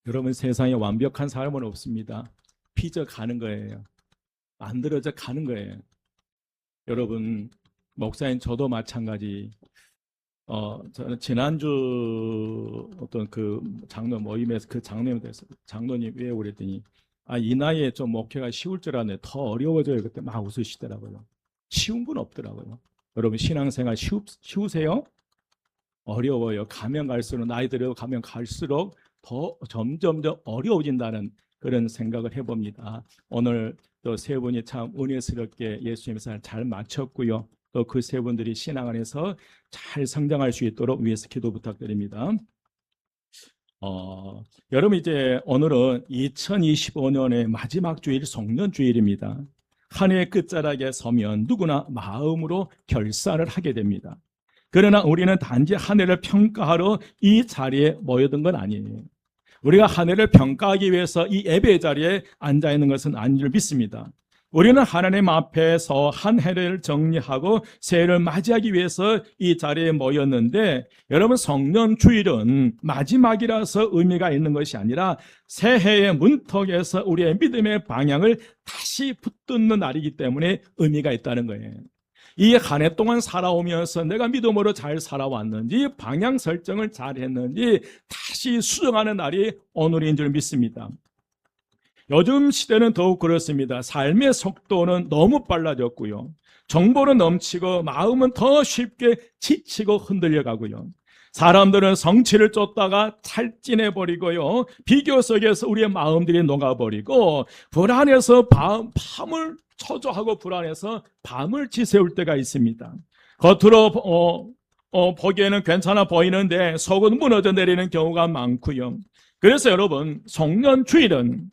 여러분, 세상에 완벽한 사람은 없습니다. 빚어 가는 거예요. 만들어져 가는 거예요. 여러분, 목사님 저도 마찬가지. 저는 지난주 어떤 그 장로 모임에서 그 장로님 왜 그랬더니, 이 나이에 좀 목회가 쉬울 줄 알았네. 더 어려워져요. 그때 막 웃으시더라고요. 쉬운 건 없더라고요. 여러분, 신앙생활 쉬우세요? 어려워요. 가면 갈수록, 나이 들어 가면 갈수록 더 점점 더 어려워진다는 그런 생각을 해봅니다. 오늘 또 세 분이 참 은혜스럽게 예수님을 잘 마쳤고요. 또 그 세 분들이 신앙 안에서 잘 성장할 수 있도록 위에서 기도 부탁드립니다. 여러분, 이제 오늘은 2025년의 마지막 주일, 송년주일입니다. 한 해의 끝자락에 서면 누구나 마음으로 결산을 하게 됩니다. 그러나 우리는 단지 한 해를 평가하러 이 자리에 모여든 건 아니에요. 우리가 한 해를 평가하기 위해서 이 예배 자리에 앉아 있는 것은 아닌 줄 믿습니다. 우리는 하나님 앞에서 한 해를 정리하고 새해를 맞이하기 위해서 이 자리에 모였는데, 여러분, 송년주일은 마지막이라서 의미가 있는 것이 아니라 새해의 문턱에서 우리의 믿음의 방향을 다시 붙듣는 날이기 때문에 의미가 있다는 거예요. 이 한 해 동안 살아오면서 내가 믿음으로 잘 살아왔는지, 방향 설정을 잘 했는지 다시 수정하는 날이 오늘인 줄 믿습니다. 요즘 시대는 더욱 그렇습니다. 삶의 속도는 너무 빨라졌고요. 정보는 넘치고 마음은 더 쉽게 지치고 흔들려가고요. 사람들은 성취를 쫓다가 탈진해버리고요. 비교 속에서 우리의 마음들이 녹아버리고, 불안해서 밤을 초조하고 불안해서 밤을 지새울 때가 있습니다. 겉으로 보기에는 괜찮아 보이는데 속은 무너져 내리는 경우가 많고요. 그래서 여러분, 송년주일은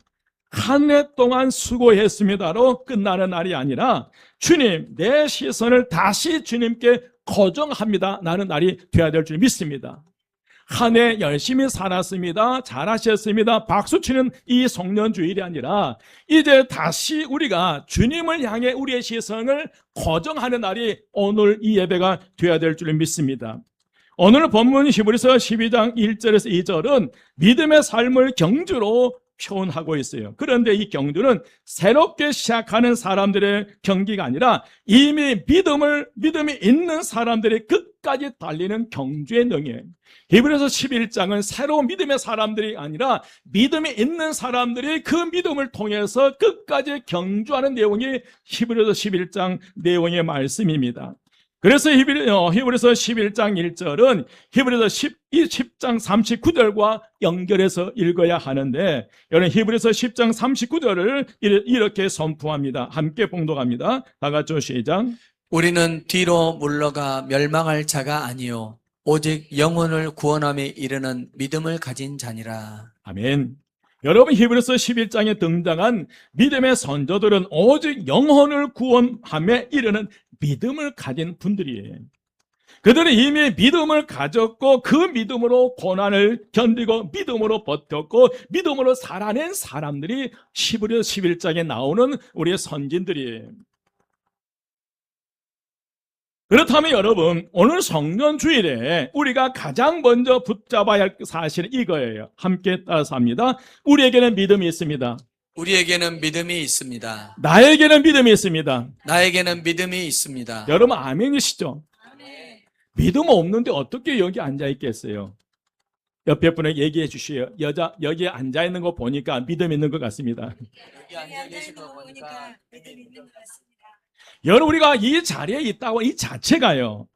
한 해 동안 수고했습니다로 끝나는 날이 아니라 주님, 내 시선을 다시 주님께 고정합니다, 나는 날이 되어야 될 줄 믿습니다. 한 해 열심히 살았습니다, 잘하셨습니다, 박수치는 이 송년주일이 아니라 이제 다시 우리가 주님을 향해 우리의 시선을 고정하는 날이 오늘 이 예배가 되어야 될 줄 믿습니다. 오늘 본문 히브리서 12장 1절에서 2절은 믿음의 삶을 경주로 표현하고 있어요. 그런데 이 경주는 새롭게 시작하는 사람들의 경기가 아니라 이미 믿음이 있는 사람들이 끝까지 달리는 경주의 능이에요. 히브리서 11장은 새로운 믿음의 사람들이 아니라 믿음이 있는 사람들이 그 믿음을 통해서 끝까지 경주하는 내용이 히브리서 11장 내용의 말씀입니다. 그래서 히브리서 11장 1절은 히브리서 10장 39절과 연결해서 읽어야 하는데, 여러분, 히브리서 10장 39절을 이렇게 선포합니다. 함께 봉독합니다. 다 같이 시작. 우리는 뒤로 물러가 멸망할 자가 아니요 오직 영혼을 구원함에 이르는 믿음을 가진 자니라. 아멘. 여러분, 히브리서 11장에 등장한 믿음의 선조들은 오직 영혼을 구원함에 이르는 믿음을 가진 분들이에요. 그들은 이미 믿음을 가졌고 그 믿음으로 고난을 견디고 믿음으로 버텼고 믿음으로 살아낸 사람들이 히브리서 11장에 나오는 우리의 선진들이에요. 그렇다면 여러분, 오늘 송년주일에 우리가 가장 먼저 붙잡아야 할 사실은 이거예요. 함께 따라서 합니다. 우리에게는 믿음이 있습니다. 우리에게는 믿음이 있습니다. 나에게는 믿음이 있습니다. 나에게는 믿음이 있습니다. 여러분, 아멘이시죠? 아멘. 믿음 없는데 어떻게 여기 앉아 있겠어요? 옆에 분에게 얘기해 주시요. 여기에 앉아 있는 거 보니까 믿음 있는 것 같습니다. 여기 앉아 계신 거 보니까 믿음이 있는 것 같습니다. 여러분, 우리가 이 자리에 있다고 이 자체가요,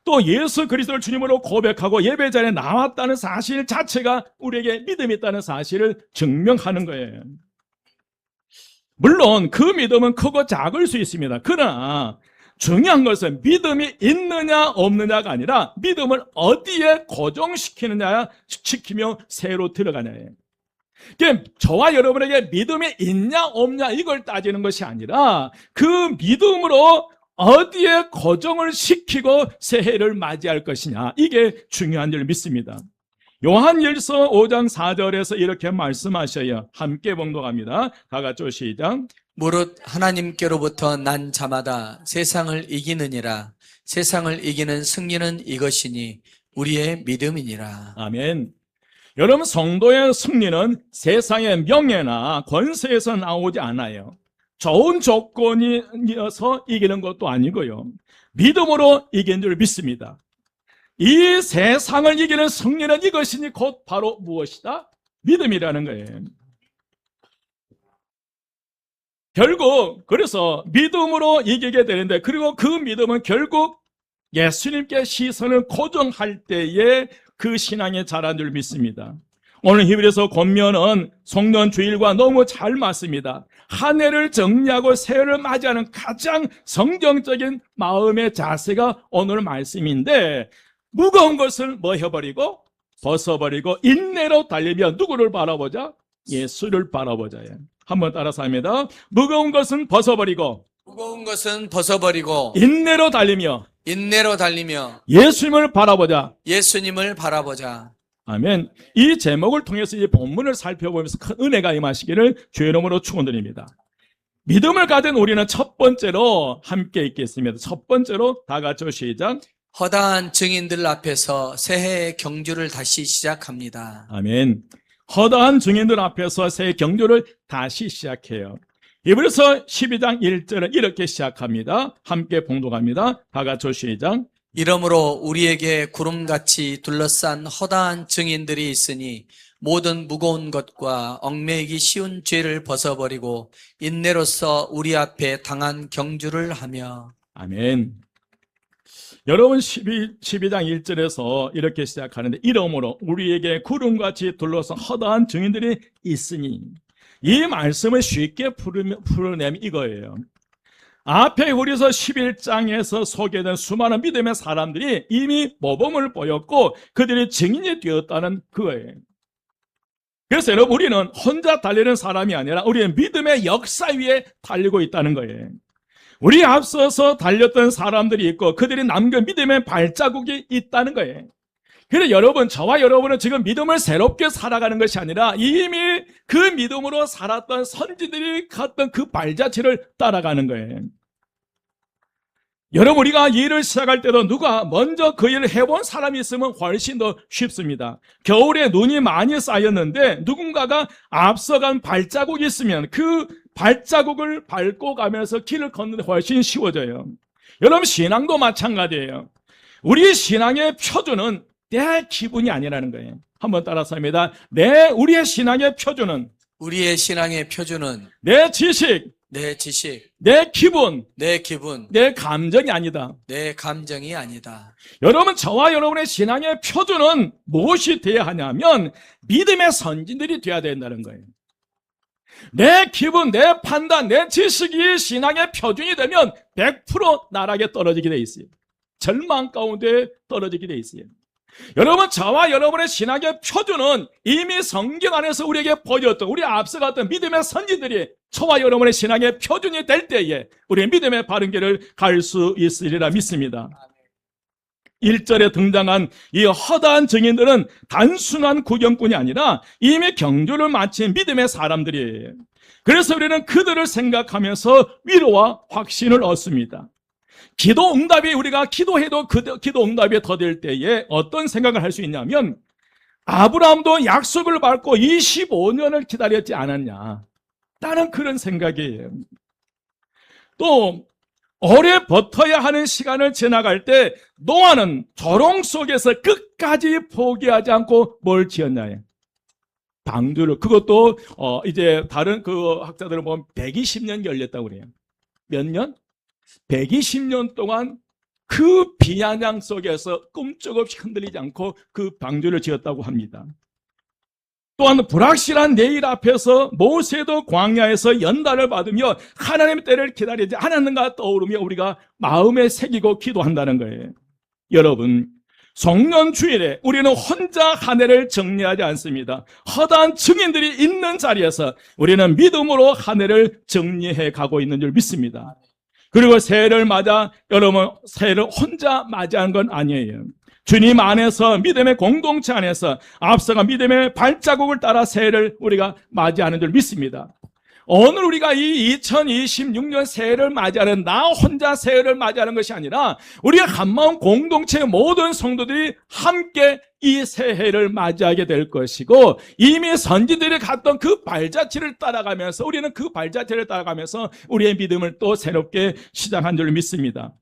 또 예수 그리스도를 주님으로 고백하고 예배 자리에 나왔다는 사실 자체가 우리에게 믿음이 있다는 사실을 증명하는 거예요. 물론 그 믿음은 크고 작을 수 있습니다. 그러나 중요한 것은 믿음이 있느냐 없느냐가 아니라 믿음을 어디에 고정시키느냐, 시키며 새로 들어가냐예요. 저와 여러분에게 믿음이 있냐 없냐 이걸 따지는 것이 아니라 그 믿음으로 어디에 고정을 시키고 새해를 맞이할 것이냐, 이게 중요한 줄 믿습니다. 요한일서 5장 4절에서 이렇게 말씀하셔요. 함께 봉독합니다. 다 같이 시작. 무릇 하나님께로부터 난 자마다 세상을 이기느니라. 세상을 이기는 승리는 이것이니 우리의 믿음이니라. 아멘. 여러분, 성도의 승리는 세상의 명예나 권세에서 나오지 않아요. 좋은 조건이어서 이기는 것도 아니고요. 믿음으로 이긴 줄 믿습니다. 이 세상을 이기는 승리는 이것이니 곧 바로 무엇이다? 믿음이라는 거예요. 결국 그래서 믿음으로 이기게 되는데, 그리고 그 믿음은 결국 예수님께 시선을 고정할 때에 그 신앙이 자란 줄 믿습니다. 오늘 히브리서 권면은 송년주일과 너무 잘 맞습니다. 한 해를 정리하고 새해를 맞이하는 가장 성경적인 마음의 자세가 오늘 말씀인데, 무거운 것을 뭐 해버리고 벗어버리고 인내로 달리며 누구를 바라보자? 예수를 바라보자요. 한번 따라서 합니다. 무거운 것은 벗어버리고 인내로 달리며 예수님을 바라보자. 예수님을 바라보자. 아멘. 이 제목을 통해서 이 본문을 살펴보면서 큰 은혜가 임하시기를 주의 이름으로 축원드립니다. 믿음을 가진 우리는 첫 번째로 함께 있겠습니다. 첫 번째로 다 같이 시작. 허다한 증인들 앞에서 새해의 경주를 다시 시작합니다. 아멘. 허다한 증인들 앞에서 새 경주를 다시 시작해요. 히브리서 12장 1절은 이렇게 시작합니다. 함께 봉독합니다. 다 같이 시작. 이러므로 우리에게 구름같이 둘러싼 허다한 증인들이 있으니 모든 무거운 것과 얽매이기 쉬운 죄를 벗어버리고 인내로써 우리 앞에 당한 경주를 하며. 아멘. 여러분, 12장 1절에서 이렇게 시작하는데, 이러므로 우리에게 구름같이 둘러싼 허다한 증인들이 있으니, 이 말씀을 쉽게 풀어내면 이거예요. 앞에 히브리서 11장에서 소개된 수많은 믿음의 사람들이 이미 모범을 보였고 그들이 증인이 되었다는 그거예요. 그래서 여러분, 우리는 혼자 달리는 사람이 아니라 우리는 믿음의 역사 위에 달리고 있다는 거예요. 우리 앞서서 달렸던 사람들이 있고 그들이 남긴 믿음의 발자국이 있다는 거예요. 그래서 여러분, 저와 여러분은 지금 믿음을 새롭게 살아가는 것이 아니라 이미 그 믿음으로 살았던 선지들이 갔던 그 발자취를 따라가는 거예요. 여러분, 우리가 일을 시작할 때도 누가 먼저 그 일을 해본 사람이 있으면 훨씬 더 쉽습니다. 겨울에 눈이 많이 쌓였는데 누군가가 앞서간 발자국이 있으면 그 발자국을 밟고 가면서 길을 걷는데 훨씬 쉬워져요. 여러분, 신앙도 마찬가지예요. 우리 신앙의 표준은 내 기분이 아니라는 거예요. 한번 따라서 합니다. 우리의 신앙의 표준은 내 지식, 내 기분, 내 감정이 아니다. 여러분, 저와 여러분의 신앙의 표준은 무엇이 되어야 하냐면 믿음의 선진들이 되어야 된다는 거예요. 내 기분, 내 판단, 내 지식이 신앙의 표준이 되면 100% 나락에 떨어지게 돼 있어요. 절망 가운데 떨어지게 돼 있어요. 여러분, 저와 여러분의 신앙의 표준은 이미 성경 안에서 우리에게 보여줬던, 우리 앞서갔던 믿음의 선지들이 저와 여러분의 신앙의 표준이 될 때에 우리의 믿음의 바른 길을 갈 수 있으리라 믿습니다. 1절에 등장한 이 허다한 증인들은 단순한 구경꾼이 아니라 이미 경주를 마친 믿음의 사람들이에요. 그래서 우리는 그들을 생각하면서 위로와 확신을 얻습니다. 기도 응답이, 우리가 기도해도 그 기도 응답이 더딜 때에 어떤 생각을 할 수 있냐면, 아브라함도 약속을 받고 25년을 기다렸지 않았냐, 라는 그런 생각이에요. 또 오래 버텨야 하는 시간을 지나갈 때 노아는 조롱 속에서 끝까지 포기하지 않고 뭘 지었냐, 방주를. 그것도 이제 다른 그 학자들은 보면 120년 걸렸다고 그래요. 몇 년? 120년 동안 그 비아냥 속에서 꿈쩍없이 흔들리지 않고 그 방주를 지었다고 합니다. 또한 불확실한 내일 앞에서 모세도 광야에서 연단을 받으며 하나님의 때를 기다리지 않았는가 떠오르며 우리가 마음에 새기고 기도한다는 거예요. 여러분, 송년주일에 우리는 혼자 한 해를 정리하지 않습니다. 허다한 증인들이 있는 자리에서 우리는 믿음으로 한 해를 정리해 가고 있는 줄 믿습니다. 그리고 새해를 맞아, 여러분, 새해를 혼자 맞이한 건 아니에요. 주님 안에서, 믿음의 공동체 안에서 앞서가 믿음의 발자국을 따라 새해를 우리가 맞이하는 줄 믿습니다. 오늘 우리가 이 2026년 새해를 맞이하는 나 혼자 새해를 맞이하는 것이 아니라 우리가 한마음 공동체의 모든 성도들이 함께 이 새해를 맞이하게 될 것이고 이미 선지들이 갔던 그 발자취를 따라가면서 우리는 그 발자취를 따라가면서 우리의 믿음을 또 새롭게 시작한 줄 믿습니다.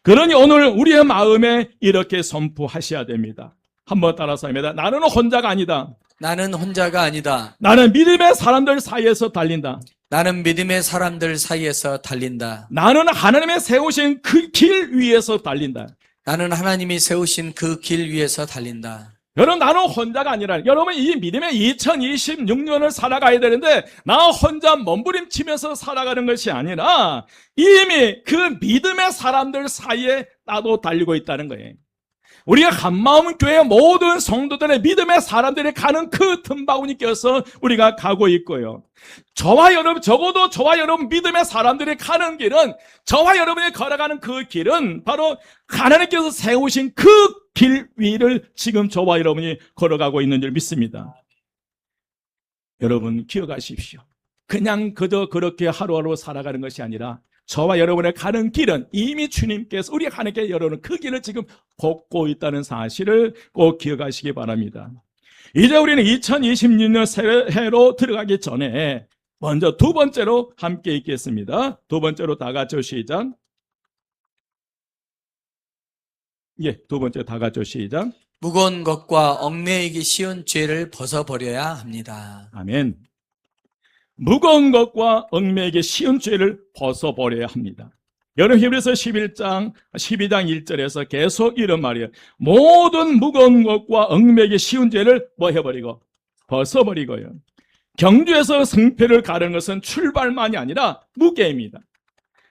그러니 오늘 우리의 마음에 이렇게 선포하셔야 됩니다. 한번 따라서 합니다. 나는 혼자가 아니다. 나는 혼자가 아니다. 나는 믿음의 사람들 사이에서 달린다. 나는 믿음의 사람들 사이에서 달린다. 나는 하나님의 세우신 그 길 위에서 달린다. 나는 하나님이 세우신 그 길 위에서 달린다. 여러분, 나는 혼자가 아니라 여러분 이 믿음의 2026년을 살아가야 되는데 나 혼자 몸부림치면서 살아가는 것이 아니라 이미 그 믿음의 사람들 사이에 나도 달리고 있다는 거예요. 우리가 한마음 교회 모든 성도들의 믿음의 사람들이 가는 그 틈바구니 껴서 우리가 가고 있고요. 저와 여러분, 적어도 저와 여러분 믿음의 사람들이 가는 길은, 저와 여러분이 걸어가는 그 길은 바로 하나님께서 세우신 그 길 위를 지금 저와 여러분이 걸어가고 있는 줄 믿습니다. 여러분 기억하십시오. 그냥 그저 그렇게 하루하루 살아가는 것이 아니라 저와 여러분의 가는 길은 이미 주님께서 우리 하나님께 열어놓은 그 길을 지금 걷고 있다는 사실을 꼭 기억하시기 바랍니다. 이제 우리는 2026년 새해로 들어가기 전에 먼저 두 번째로 함께 읽겠습니다. 두 번째로 다 같이 시작. 두 번째 다 같이 시작. 무거운 것과 얽매이기 쉬운 죄를 벗어버려야 합니다. 아멘. 무거운 것과 얽매이기 쉬운 죄를 벗어버려야 합니다. 여러분 히브리서 12장 1절에서 계속 이런 말이에요. 모든 무거운 것과 얽매이기 쉬운 죄를 뭐 해버리고 벗어버리고요. 경주에서 승패를 가르는 것은 출발만이 아니라 무게입니다.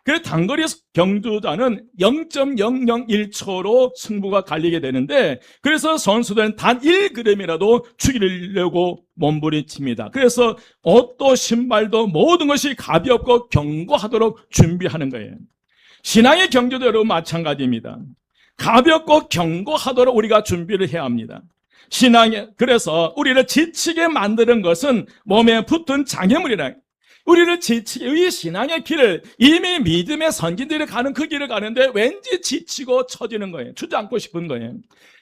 그래서 단거리 경주자는 0.001초로 승부가 갈리게 되는데 그래서 선수들은 단 1g이라도 죽이려고 몸부림칩니다. 그래서 옷도 신발도 모든 것이 가볍고 견고하도록 준비하는 거예요. 신앙의 경주도 여러분 마찬가지입니다. 가볍고 견고하도록 우리가 준비를 해야 합니다. 그래서 우리를 지치게 만드는 것은 몸에 붙은 장애물이라. 우리를 지치게, 이 신앙의 길을 이미 믿음의 선진들이 가는 그 길을 가는데 왠지 지치고 처지는 거예요. 주저앉고 싶은 거예요.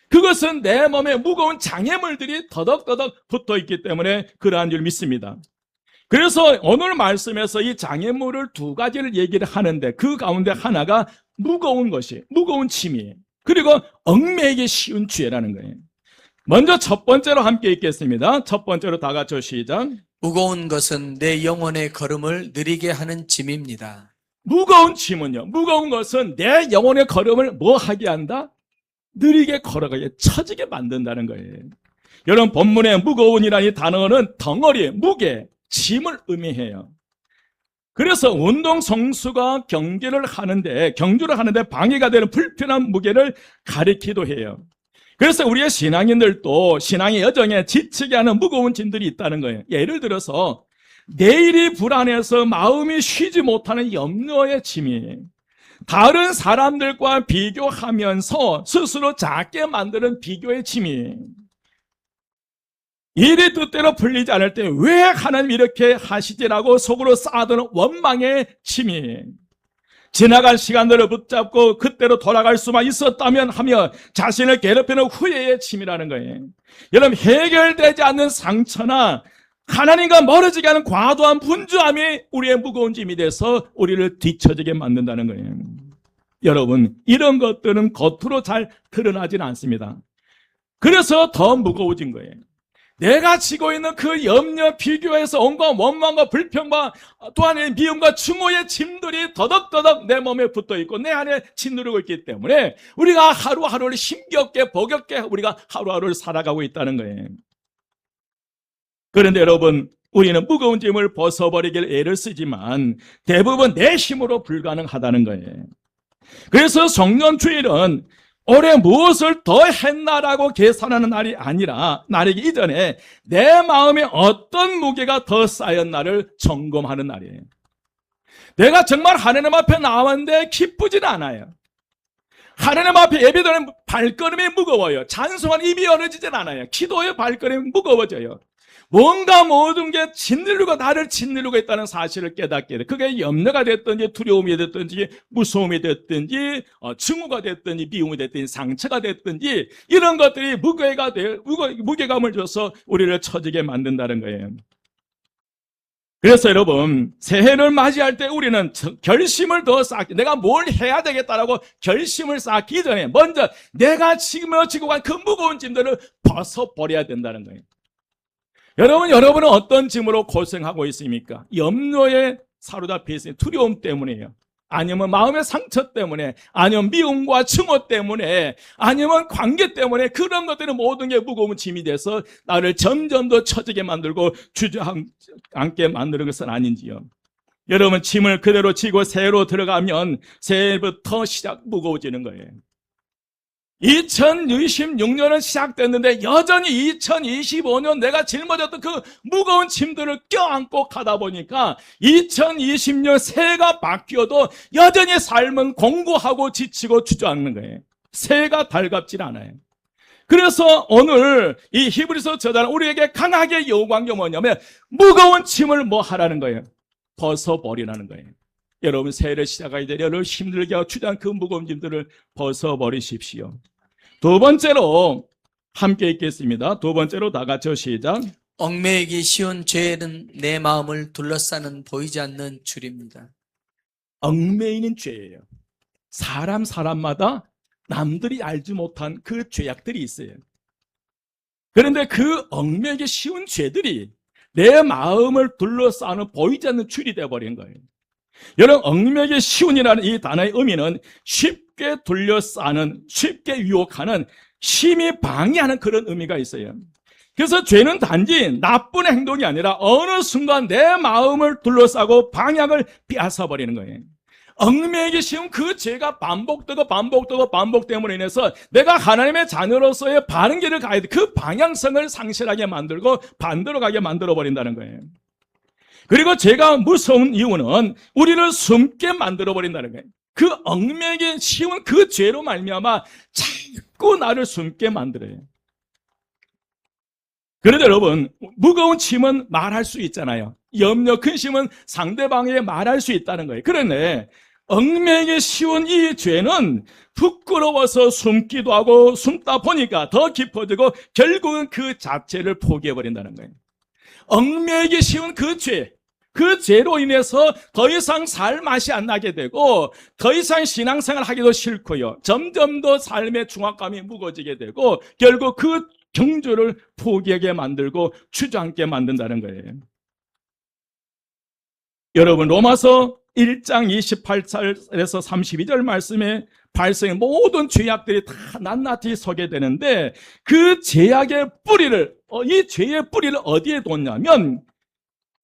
그것은 내 몸에 무거운 장애물들이 더덕더덕 붙어 있기 때문에 그러한 줄 믿습니다. 그래서 오늘 말씀에서 이 장애물을 두 가지를 얘기를 하는데 그 가운데 하나가 무거운 것이, 무거운 짐이에요. 그리고 얽매이기 쉬운 죄라는 거예요. 먼저 첫 번째로 함께 읽겠습니다. 첫 번째로 다 같이 시작. 무거운 것은 내 영혼의 걸음을 느리게 하는 짐입니다. 무거운 짐은요, 무거운 것은 내 영혼의 걸음을 뭐 하게 한다? 느리게 걸어가게, 처지게 만든다는 거예요. 여러분 본문의 무거운이라는 단어는 덩어리, 무게, 짐을 의미해요. 그래서 운동선수가 경주를 하는데 방해가 되는 불편한 무게를 가리키도 해요. 그래서 우리의 신앙인들도 신앙의 여정에 지치게 하는 무거운 짐들이 있다는 거예요. 예를 들어서 내일이 불안해서 마음이 쉬지 못하는 염려의 짐이, 다른 사람들과 비교하면서 스스로 작게 만드는 비교의 짐이, 일이 뜻대로 풀리지 않을 때 왜 하나님 이렇게 하시지라고 속으로 쌓아두는 원망의 짐이, 지나갈 시간들을 붙잡고 그때로 돌아갈 수만 있었다면 하며 자신을 괴롭히는 후회의 짐이라는 거예요. 여러분 해결되지 않는 상처나 하나님과 멀어지게 하는 과도한 분주함이 우리의 무거운 짐이 돼서 우리를 뒤처지게 만든다는 거예요. 여러분 이런 것들은 겉으로 잘 드러나지는 않습니다. 그래서 더 무거워진 거예요. 내가 지고 있는 그 염려, 비교에서 온갖 원망과 불평과 또한 미움과 증오의 짐들이 더덕더덕 내 몸에 붙어 있고 내 안에 짓누르고 있기 때문에 우리가 하루하루를 힘겹게 버겁게 우리가 하루하루를 살아가고 있다는 거예요. 그런데 여러분 우리는 무거운 짐을 벗어버리길 애를 쓰지만 대부분 내 힘으로 불가능하다는 거예요. 그래서 성년주일은 올해 무엇을 더 했나라고 계산하는 날이 아니라 날이기 이전에 내 마음에 어떤 무게가 더 쌓였나를 점검하는 날이에요. 내가 정말 하나님 앞에 나왔는데 기쁘지는 않아요. 하나님 앞에 예배드리는 발걸음이 무거워요. 찬송한 입이 어려지진 않아요. 기도의 발걸음이 무거워져요. 뭔가 모든 게 짓누르고 나를 짓누르고 있다는 사실을 깨닫게 돼. 그게 염려가 됐든지 두려움이 됐든지 무서움이 됐든지 증오가 됐든지 미움이 됐든지 상처가 됐든지 이런 것들이 무게감을 줘서 우리를 처지게 만든다는 거예요. 그래서 여러분, 새해를 맞이할 때 우리는 결심을 더 쌓기, 내가 뭘 해야 되겠다라고 결심을 쌓기 전에 먼저 내가 지고 간 그 무거운 짐들을 벗어버려야 된다는 거예요. 여러분은 어떤 짐으로 고생하고 있습니까? 염려에 사로잡혀 있으니 두려움 때문이에요. 아니면 마음의 상처 때문에, 아니면 미움과 증오 때문에, 아니면 관계 때문에 그런 것들은 모든 게 무거운 짐이 돼서 나를 점점 더 처지게 만들고 주저앉게 만드는 것은 아닌지요. 여러분, 짐을 그대로 지고 새해로 들어가면 새해부터 무거워지는 거예요. 2026년은 시작됐는데 여전히 2025년 내가 짊어졌던 그 무거운 짐들을 껴안고 가다 보니까 2020년 새해가 바뀌어도 여전히 삶은 공고하고 지치고 주저앉는 거예요. 새해가 달갑질 않아요. 그래서 오늘 이 히브리서 저자는 우리에게 강하게 요구한 게 뭐냐면 무거운 짐을 뭐 하라는 거예요? 벗어버리라는 거예요. 여러분, 새해를 시작하기 전에 여러분 힘들게 하고 주저앉은 그 무거운 짐들을 벗어버리십시오. 두 번째로 함께 읽겠습니다. 두 번째로 다 같이 시작. 얽매이기 쉬운 죄는 내 마음을 둘러싸는 보이지 않는 줄입니다. 얽매이는 죄예요. 사람마다 남들이 알지 못한 그 죄악들이 있어요. 그런데 그 얽매이기 쉬운 죄들이 내 마음을 둘러싸는 보이지 않는 줄이 되어버린 거예요. 여러분, 얽매이기 쉬운이라는 이 단어의 의미는 쉽게 둘러싸는, 쉽게 유혹하는, 심히 방해하는 그런 의미가 있어요. 그래서 죄는 단지 나쁜 행동이 아니라 어느 순간 내 마음을 둘러싸고 방향을 빼앗아버리는 거예요. 얽매이기 쉬운 그 죄가 반복됨으로 인해서 내가 하나님의 자녀로서의 바른 길을 가야 돼. 그 방향성을 상실하게 만들고 반대로 가게 만들어버린다는 거예요. 그리고 죄가 무서운 이유는 우리를 숨게 만들어버린다는 거예요. 그 얽매이기 쉬운 그 죄로 말미암아 자꾸 나를 숨게 만들어요. 그런데 여러분, 무거운 짐은 말할 수 있잖아요. 염려, 근심은 상대방에게 말할 수 있다는 거예요. 그런데 얽매이기 쉬운 이 죄는 부끄러워서 숨기도 하고 숨다 보니까 더 깊어지고 결국은 그 자체를 포기해버린다는 거예요. 얽매이기 쉬운 그 죄, 그 죄로 인해서 더 이상 살 맛이 안 나게 되고 더 이상 신앙생활 하기도 싫고요. 점점 더 삶의 중압감이 무거워지게 되고 결국 그 경주를 포기하게 만들고 주저앉게 만든다는 거예요. 여러분, 로마서 1장 28절에서 32절 말씀에 발생한 모든 죄악들이 다 낱낱이 소개되는데 그 죄악의 뿌리를, 이 죄의 뿌리를 어디에 뒀냐면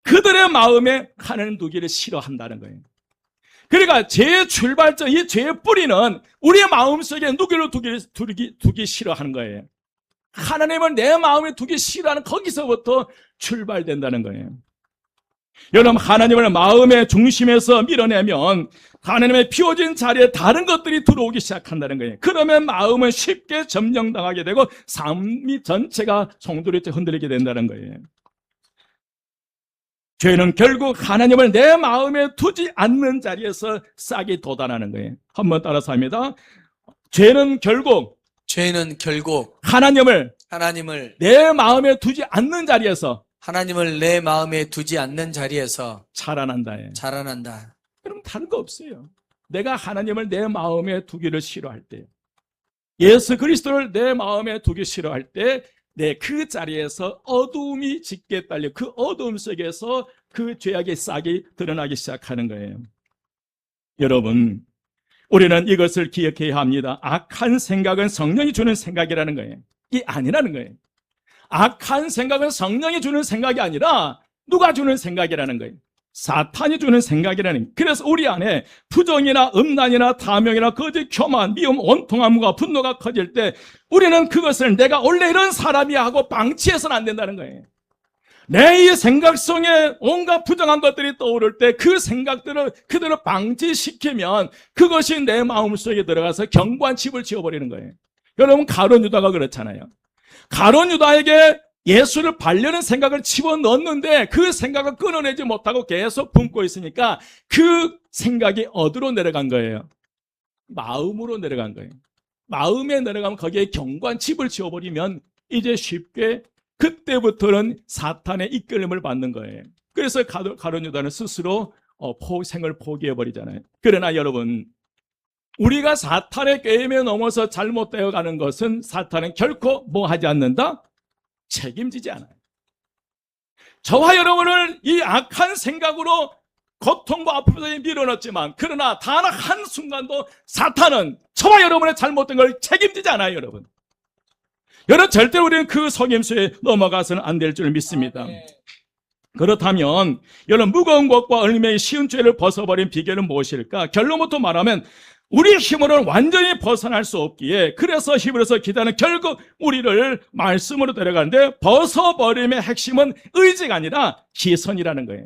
그들의 마음에 하나님 두기를 싫어한다는 거예요. 그러니까 죄의 출발점, 이 죄의 뿌리는 우리의 마음속에 누구를 두기 싫어하는 거예요. 하나님을 내 마음에 두기 싫어하는 거기서부터 출발된다는 거예요. 여러분, 하나님을 마음의 중심에서 밀어내면 하나님의 비워진 자리에 다른 것들이 들어오기 시작한다는 거예요. 그러면 마음은 쉽게 점령당하게 되고 삶이 전체가 송두리째 흔들리게 된다는 거예요. 죄는 결국 하나님을 내 마음에 두지 않는 자리에서 싹이 돋아나는 거예요. 한번 따라서 합니다. 죄는 결국 하나님을 내 마음에 두지 않는 자리에서 자라난다. 그럼 다른 거 없어요. 내가 하나님을 내 마음에 두기를 싫어할 때, 예수 그리스도를 내 마음에 두기 싫어할 때, 그 자리에서 어두움이 짙게 딸려 그 어두움 속에서 그 죄악의 싹이 드러나기 시작하는 거예요. 여러분, 우리는 이것을 기억해야 합니다. 악한 생각은 성령이 주는 생각이라는 거예요. 이게 아니라는 거예요. 악한 생각은 성령이 주는 생각이 아니라 누가 주는 생각이라는 거예요. 사탄이 주는 생각이라는 거예요. 그래서 우리 안에 부정이나 음란이나 탐욕이나 거짓, 교만, 미움, 원통함과 분노가 커질 때 우리는 그것을 내가 원래 이런 사람이야 하고 방치해서는 안 된다는 거예요. 내 이 생각 속에 온갖 부정한 것들이 떠오를 때 그 생각들을 그대로 방치시키면 그것이 내 마음속에 들어가서 견고한 집을 지어버리는 거예요. 여러분, 가룟 유다가 그렇잖아요. 가룟 유다에게 예수를 바르려는 생각을 집어넣었는데 그 생각을 끊어내지 못하고 계속 품고 있으니까 그 생각이 어디로 내려간 거예요? 마음으로 내려간 거예요. 마음에 내려가면 거기에 경관 집을 지어버리면 이제 쉽게 그때부터는 사탄의 이끌림을 받는 거예요. 그래서 가룟 유다는 스스로 생을 포기해버리잖아요. 그러나 여러분, 우리가 사탄의 꾀임에 넘어서 잘못되어 가는 것은 사탄은 결코 뭐 하지 않는다? 책임지지 않아요. 저와 여러분을 이 악한 생각으로 고통과 아픔에 밀어넣었지만 그러나 단 한순간도 사탄은 저와 여러분의 잘못된 걸 책임지지 않아요. 여러분 절대로 우리는 그 속임수에 넘어가서는 안 될 줄 믿습니다. 그렇다면 여러분 무거운 것과 얽매이 쉬운 죄를 벗어버린 비결은 무엇일까? 결론부터 말하면 우리 힘으로는 완전히 벗어날 수 없기에 그래서 히브리서 기자는 결국 우리를 말씀으로 데려가는데 벗어버림의 핵심은 의지가 아니라 시선이라는 거예요.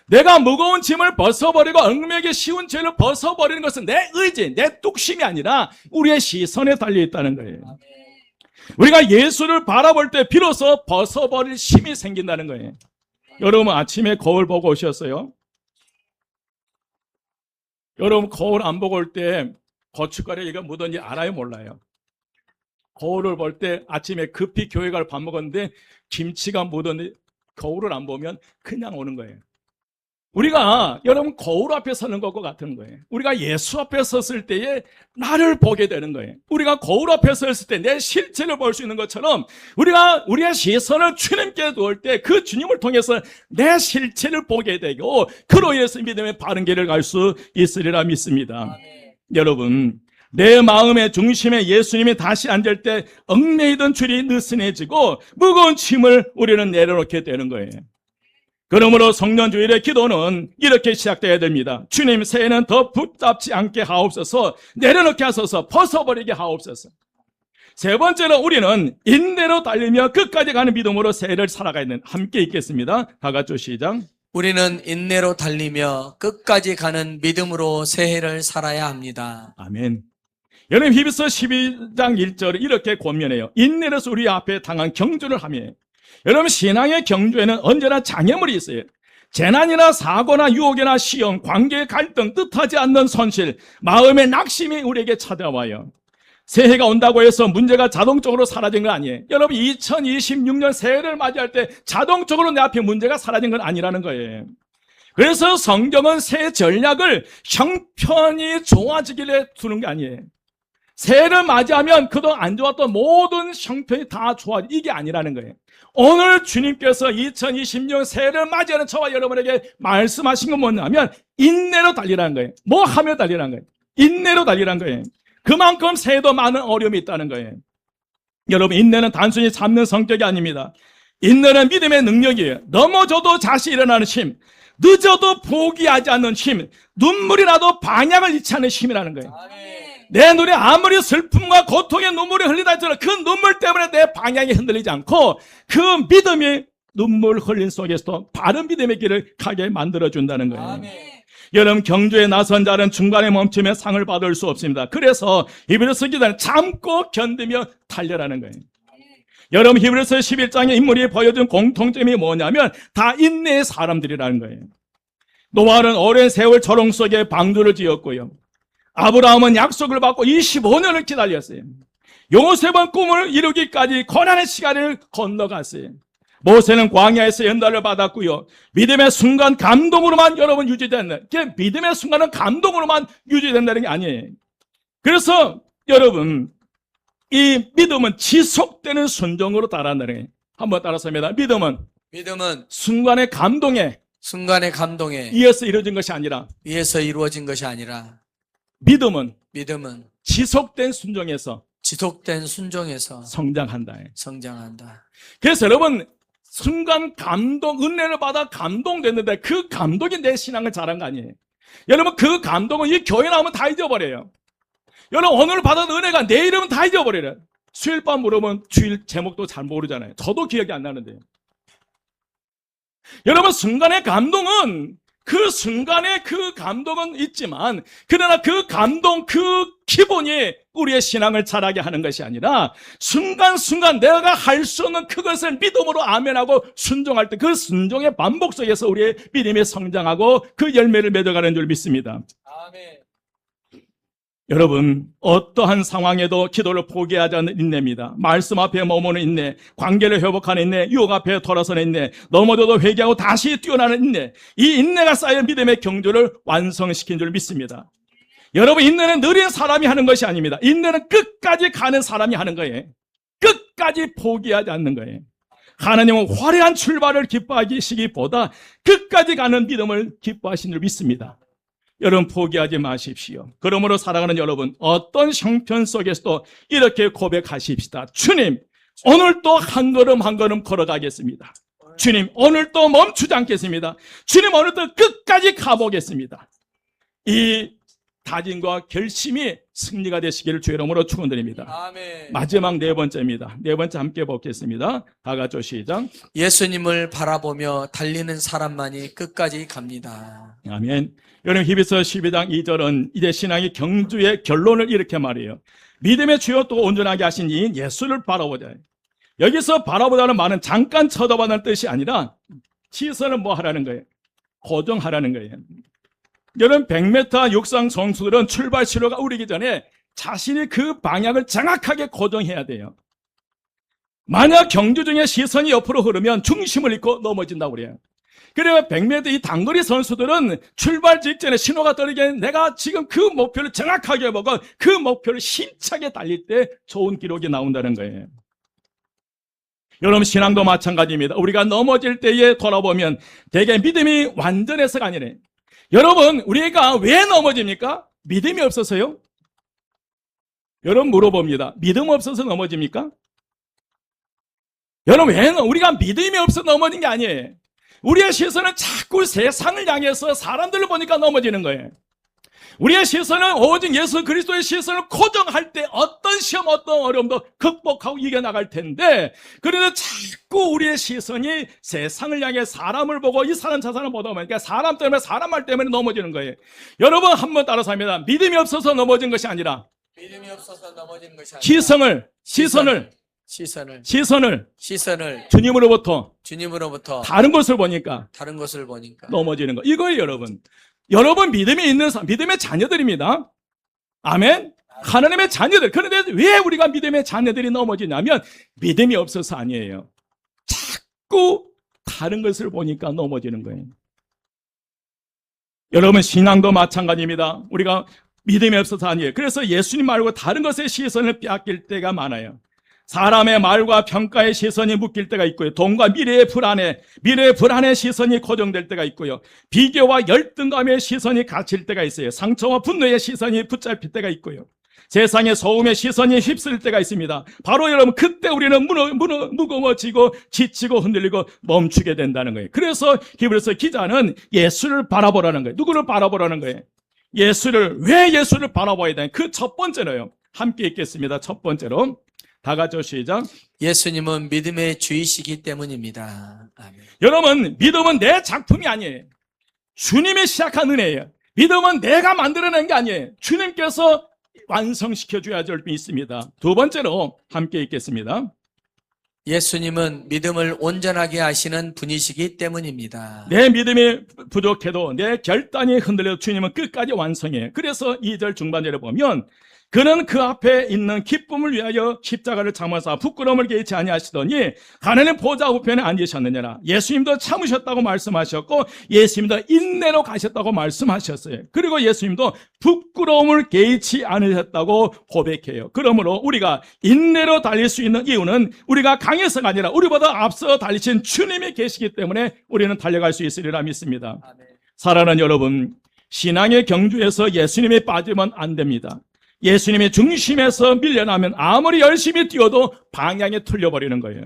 내가 무거운 짐을 벗어버리고 얽매이기 쉬운 죄를 벗어버리는 것은 내 의지, 내 뚝심이 아니라 우리의 시선에 달려있다는 거예요. 우리가 예수를 바라볼 때 비로소 벗어버릴 힘이 생긴다는 거예요. 여러분 아침에 거울 보고 오셨어요? 여러분 거울 안 보고 올 때 고춧가루에 이가 묻었는지 알아요? 몰라요? 거울을 볼 때 아침에 급히 교회 갈 밥 먹었는데 김치가 묻었는데 거울을 안 보면 그냥 오는 거예요. 우리가 여러분 거울 앞에 서는 것과 같은 거예요. 우리가 예수 앞에 섰을 때에 나를 보게 되는 거예요. 우리가 거울 앞에 섰을 때 내 실체를 볼 수 있는 것처럼 우리가 우리의 시선을 주님께 두을 때 그 주님을 통해서 내 실체를 보게 되고 그로 인해서 믿음의 바른 길을 갈 수 있으리라 믿습니다. 여러분 내 마음의 중심에 예수님이 다시 앉을 때 얽매이던 줄이 느슨해지고 무거운 짐을 우리는 내려놓게 되는 거예요. 그러므로 성년주일의 기도는 이렇게 시작되어야 됩니다. 주님 새해는 더 붙잡지 않게 하옵소서, 내려놓게 하소서, 벗어버리게 하옵소서. 세 번째로 우리는 인내로 달리며 끝까지 가는 믿음으로 새해를 살아가야 되는, 함께 읽겠습니다. 다 같이 시작. 우리는 인내로 달리며 끝까지 가는 믿음으로 새해를 살아야 합니다. 아멘. 여러분 히브리서 12장 1절을 이렇게 권면해요. 인내로서 우리 앞에 당한 경주를 하며. 여러분 신앙의 경주에는 언제나 장애물이 있어요. 재난이나 사고나 유혹이나 시험, 관계의 갈등, 뜻하지 않는 손실, 마음의 낙심이 우리에게 찾아와요. 새해가 온다고 해서 문제가 자동적으로 사라진 건 아니에요. 여러분 2026년 새해를 맞이할 때 자동적으로 내 앞에 문제가 사라진 건 아니라는 거예요. 그래서 성경은 새해 전략을 형편이 좋아지기를 두는 게 아니에요. 새해를 맞이하면 그동안 안 좋았던 모든 형편이 다 좋아져. 이게 아니라는 거예요. 오늘 주님께서 2020년 새해를 맞이하는 저와 여러분에게 말씀하신 건 뭐냐면 인내로 달리라는 거예요. 뭐 하며 달리라는 거예요? 인내로 달리라는 거예요. 그만큼 새해도 많은 어려움이 있다는 거예요. 여러분 인내는 단순히 참는 성격이 아닙니다. 인내는 믿음의 능력이에요. 넘어져도 다시 일어나는 힘, 늦어도 포기하지 않는 힘, 눈물이 나도 방향을 잃지 않는 힘이라는 거예요. 내 눈에 아무리 슬픔과 고통의 눈물이 흘리다 할지라도 그 눈물 때문에 내 방향이 흔들리지 않고 그 믿음이 눈물 흘린 속에서도 바른 믿음의 길을 가게 만들어준다는 거예요. 아멘. 여러분 경주에 나선 자는 중간에 멈추며 상을 받을 수 없습니다. 그래서 히브리서 기자는 참고 견디며 달려라는 거예요. 여러분 히브리서 11장의 인물이 보여준 공통점이 뭐냐면 다 인내의 사람들이라는 거예요. 노아는 오랜 세월 조롱 속에 방주를 지었고요. 아브라함은 약속을 받고 25년을 기다렸어요. 요셉은 꿈을 이루기까지 고난의 시간을 건너갔어요. 모세는 광야에서 연단을 받았고요. 믿음의 순간 감동으로만 여러분 유지된다. 믿음의 순간은 감동으로만 유지된다는 게 아니에요. 그래서 여러분 이 믿음은 지속되는 순종으로 따라한다는 거예요. 한번 따라서 합니다. 믿음은 순간의 감동에 의해서 이루어진 것이 아니라 믿음은 지속된 순종에서 성장한다. 그래서 여러분 순간 감동, 은혜를 받아 감동됐는데 그 감동이 내 신앙을 자란 거 아니에요. 여러분 그 감동은 이 교회 나오면 다 잊어버려요. 여러분 오늘 받은 은혜가 내일은 다 잊어버려요. 수요일 밤 물으면 주일 제목도 잘 모르잖아요. 저도 기억이 안 나는데요. 여러분 순간의 감동은 그 순간의 그 감동은 있지만 그러나 그 감동, 그 기본이 우리의 신앙을 자라게 하는 것이 아니라 순간순간 내가 할 수 없는 그것을 믿음으로 아멘하고 순종할 때 그 순종의 반복 속에서 우리의 믿음이 성장하고 그 열매를 맺어가는 줄 믿습니다. 아멘. 여러분, 어떠한 상황에도 기도를 포기하지 않는 인내입니다. 말씀 앞에 머무는 인내, 관계를 회복하는 인내, 유혹 앞에 돌아서는 인내, 넘어져도 회개하고 다시 뛰어나는 인내, 이 인내가 쌓여 믿음의 경주를 완성시킨 줄 믿습니다. 여러분, 인내는 느린 사람이 하는 것이 아닙니다. 인내는 끝까지 가는 사람이 하는 거예요. 끝까지 포기하지 않는 거예요. 하나님은 화려한 출발을 기뻐하시기보다 끝까지 가는 믿음을 기뻐하신 줄 믿습니다. 여러분, 포기하지 마십시오. 그러므로 살아가는 여러분, 어떤 형편 속에서도 이렇게 고백하십시다. 주님, 오늘 또 한 걸음 한 걸음 걸어가겠습니다. 주님, 오늘 또 멈추지 않겠습니다. 주님, 오늘 또 끝까지 가보겠습니다. 이 다짐과 결심이 승리가 되시기를 주의 이름으로 축원드립니다. 아멘. 마지막 네 번째입니다. 네 번째 함께 보겠습니다. 다 같이 시작. 예수님을 바라보며 달리는 사람만이 끝까지 갑니다. 아멘. 여러분, 히브리서 12장 2절은 이제 신앙의 경주의 결론을 이렇게 말해요. 믿음의 주요 또 온전하게 하신 이인 예수를 바라보자. 여기서 바라보자는 말은 잠깐 쳐다보는 뜻이 아니라 시선을 뭐 하라는 거예요? 고정하라는 거예요. 여러분, 100m 육상 선수들은 출발 신호가 울리기 전에 자신이 그 방향을 정확하게 고정해야 돼요. 만약 경주 중에 시선이 옆으로 흐르면 중심을 잃고 넘어진다고 그래요. 그래서 100m 이 단거리 선수들은 출발 직전에 신호가 떨리게 내가 지금 그 목표를 정확하게 보고 그 목표를 힘차게 달릴 때 좋은 기록이 나온다는 거예요. 여러분, 신앙도 마찬가지입니다. 우리가 넘어질 때에 돌아보면 대개 믿음이 완전해서가 아니라, 여러분, 우리가 왜 넘어집니까? 믿음이 없어서요? 여러분, 물어봅니다. 믿음 없어서 넘어집니까? 여러분, 왜 우리가 믿음이 없어서 넘어진 게 아니에요. 우리의 시선은 자꾸 세상을 향해서 사람들을 보니까 넘어지는 거예요. 우리의 시선은 오직 예수 그리스도의 시선을 고정할 때 어떤 시험, 어떤 어려움도 극복하고 이겨나갈 텐데, 그래도 자꾸 우리의 시선이 세상을 향해 사람을 보고 이 사람 저 사람 보다 보니까 사람 때문에, 사람 말 때문에 넘어지는 거예요. 여러분, 한번 따라서 합니다. 믿음이 없어서 넘어진 것이 아니라 믿음이 없어서 넘어지는 것이 아니라 시선을 주님으로부터 다른 것을 보니까 넘어지는 거. 이거예요, 여러분. 여러분, 믿음이 있는 사람, 믿음의 자녀들입니다. 아멘. 하나님의 자녀들. 그런데 왜 우리가 믿음의 자녀들이 넘어지냐면 믿음이 없어서 아니에요. 자꾸 다른 것을 보니까 넘어지는 거예요. 여러분, 신앙도 마찬가지입니다. 우리가 믿음이 없어서 아니에요. 그래서 예수님 말고 다른 것에 시선을 빼앗길 때가 많아요. 사람의 말과 평가의 시선이 묶일 때가 있고요. 돈과 미래의 불안에 시선이 고정될 때가 있고요. 비교와 열등감의 시선이 갇힐 때가 있어요. 상처와 분노의 시선이 붙잡힐 때가 있고요. 세상의 소음의 시선이 휩쓸릴 때가 있습니다. 바로 여러분, 그때 우리는 무거워지고 지치고 흔들리고 멈추게 된다는 거예요. 그래서 히브리서 기자는 예수를 바라보라는 거예요. 누구를 바라보라는 거예요? 예수를. 왜 예수를 바라봐야 되냐? 그 첫 번째로요. 함께 읽겠습니다. 첫 번째로. 다 같이 시작. 예수님은 믿음의 주이시기 때문입니다. 아멘. 여러분, 믿음은 내 작품이 아니에요. 주님이 시작한 은혜예요. 믿음은 내가 만들어낸 게 아니에요. 주님께서 완성시켜줘야 될 믿습니다. 두 번째로 함께 읽겠습니다. 예수님은 믿음을 온전하게 하시는 분이시기 때문입니다. 내 믿음이 부족해도 내 결단이 흔들려도 주님은 끝까지 완성해요. 그래서 2절 중반절에 보면 그는 그 앞에 있는 기쁨을 위하여 십자가를 참으사 부끄러움을 개의치 아니하시더니 하나님 보좌 우편에 앉으셨느니라. 예수님도 참으셨다고 말씀하셨고 예수님도 인내로 가셨다고 말씀하셨어요. 그리고 예수님도 부끄러움을 개의치 않으셨다고 고백해요. 그러므로 우리가 인내로 달릴 수 있는 이유는 우리가 강해서가 아니라 우리보다 앞서 달리신 주님이 계시기 때문에 우리는 달려갈 수 있으리라 믿습니다. 사랑하는 여러분, 신앙의 경주에서 예수님이 빠지면 안 됩니다. 예수님의 중심에서 밀려나면 아무리 열심히 뛰어도 방향이 틀려버리는 거예요.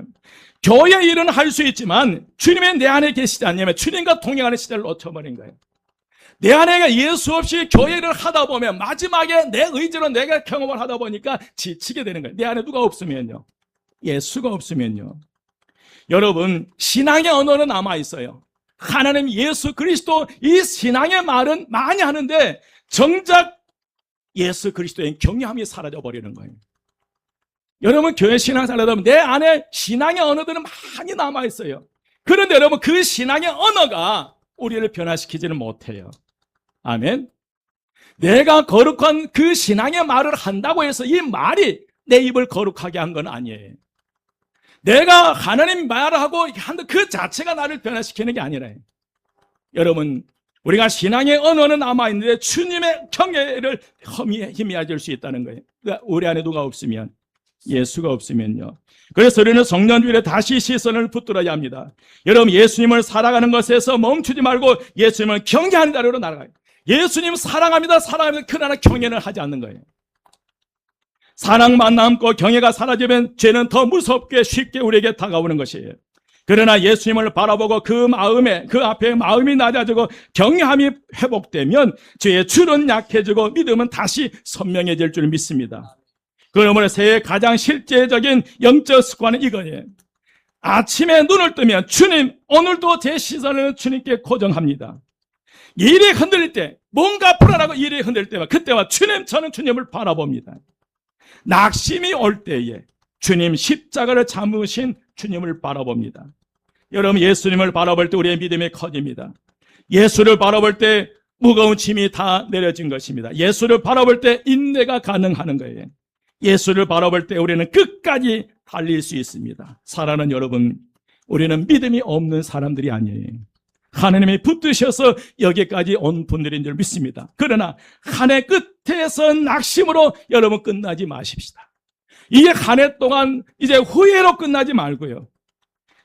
교회 일은 할 수 있지만 주님이 내 안에 계시지 않냐면 주님과 동행하는 시대를 놓쳐버린 거예요. 내 안에 예수 없이 교회 일을 하다 보면 마지막에 내 의지로 내가 경험을 하다 보니까 지치게 되는 거예요. 내 안에 누가 없으면요. 예수가 없으면요. 여러분, 신앙의 언어는 남아있어요. 하나님 예수 그리스도 이 신앙의 말은 많이 하는데 정작 예수 그리스도의 경외함이 사라져 버리는 거예요. 여러분 교회 신앙생활 하다 보면 내 안에 신앙의 언어들은 많이 남아 있어요. 그런데 여러분 그 신앙의 언어가 우리를 변화시키지는 못해요. 아멘. 내가 거룩한 그 신앙의 말을 한다고 해서 이 말이 내 입을 거룩하게 한 건 아니에요. 내가 하나님 말을 하고 한다 그 자체가 나를 변화시키는 게 아니라 여러분 우리가 신앙의 언어는 남아있는데 주님의 경외를 희미해질 수 있다는 거예요. 그러니까 우리 안에 누가 없으면 예수가 없으면요. 그래서 우리는 성년주일에 다시 시선을 붙들어야 합니다. 여러분 예수님을 살아가는 것에서 멈추지 말고 예수님을 경외하는 자리로 나아가요. 예수님 사랑합니다. 그러나 경외를 하지 않는 거예요. 사랑만 남고 경외가 사라지면 죄는 더 무섭게 쉽게 우리에게 다가오는 것이에요. 그러나 예수님을 바라보고 그 앞에 마음이 낮아지고 경외함이 회복되면 죄의 줄은 약해지고 믿음은 다시 선명해질 줄 믿습니다. 그러므로 새해의 가장 실제적인 영적 습관은 이거예요. 아침에 눈을 뜨면 주님, 오늘도 제 시선을 주님께 고정합니다. 일이 흔들릴 때, 뭔가 불안하고 일이 흔들릴 때만 그때와 주님, 저는 주님을 바라봅니다. 낙심이 올 때에 주님 십자가를 잡으신 주님을 바라봅니다. 여러분 예수님을 바라볼 때 우리의 믿음이 커집니다. 예수를 바라볼 때 무거운 짐이 다 내려진 것입니다. 예수를 바라볼 때 인내가 가능한 거예요. 예수를 바라볼 때 우리는 끝까지 달릴 수 있습니다. 사랑하는 여러분, 우리는 믿음이 없는 사람들이 아니에요. 하나님이 붙드셔서 여기까지 온 분들인 줄 믿습니다. 그러나 한 해 끝에서 낙심으로 여러분 끝나지 마십시다. 이 한 해 동안 이제 후회로 끝나지 말고요.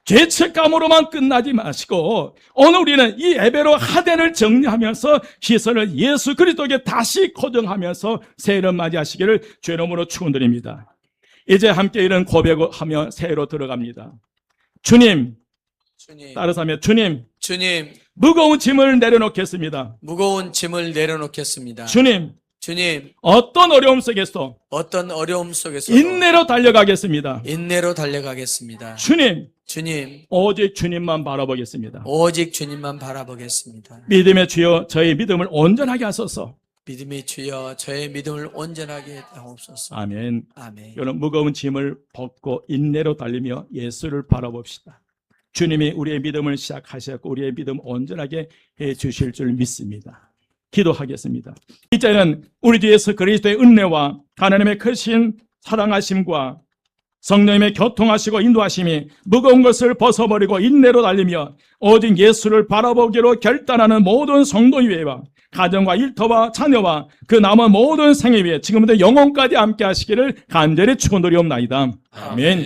죄책감으로만 끝나지 마시고 오늘 우리는 이 예배로 하대를 정리하면서 시선을 예수 그리스도에게 다시 고정하면서 새해를 맞이하시기를 주의 이름으로 축원드립니다. 이제 함께 이런 고백을 하며 새해로 들어갑니다. 주님, 따라서 하며 주님, 무거운 짐을 내려놓겠습니다. 무거운 짐을 내려놓겠습니다. 주님, 어떤 어려움 속에서 인내로 달려가겠습니다. 주님, 오직 주님만 바라보겠습니다. 믿음의 주여 저의 믿음을 온전하게 하소서. 아멘. 여러분 무거운 짐을 벗고 인내로 달리며 예수를 바라봅시다. 주님이 우리의 믿음을 시작하셨고 우리의 믿음 온전하게 해 주실 줄 믿습니다. 기도하겠습니다. 이제는 우리 주 예수 그리스도의 은혜와 하나님의 크신 사랑하심과 성령님의 교통하시고 인도하심이 무거운 것을 벗어버리고 인내로 달리며 오직 예수를 바라보기로 결단하는 모든 성도위회와 가정과 일터와 자녀와 그 남은 모든 생애 위에 지금부터 영혼까지 함께 하시기를 간절히 축원드리옵나이다. 아멘.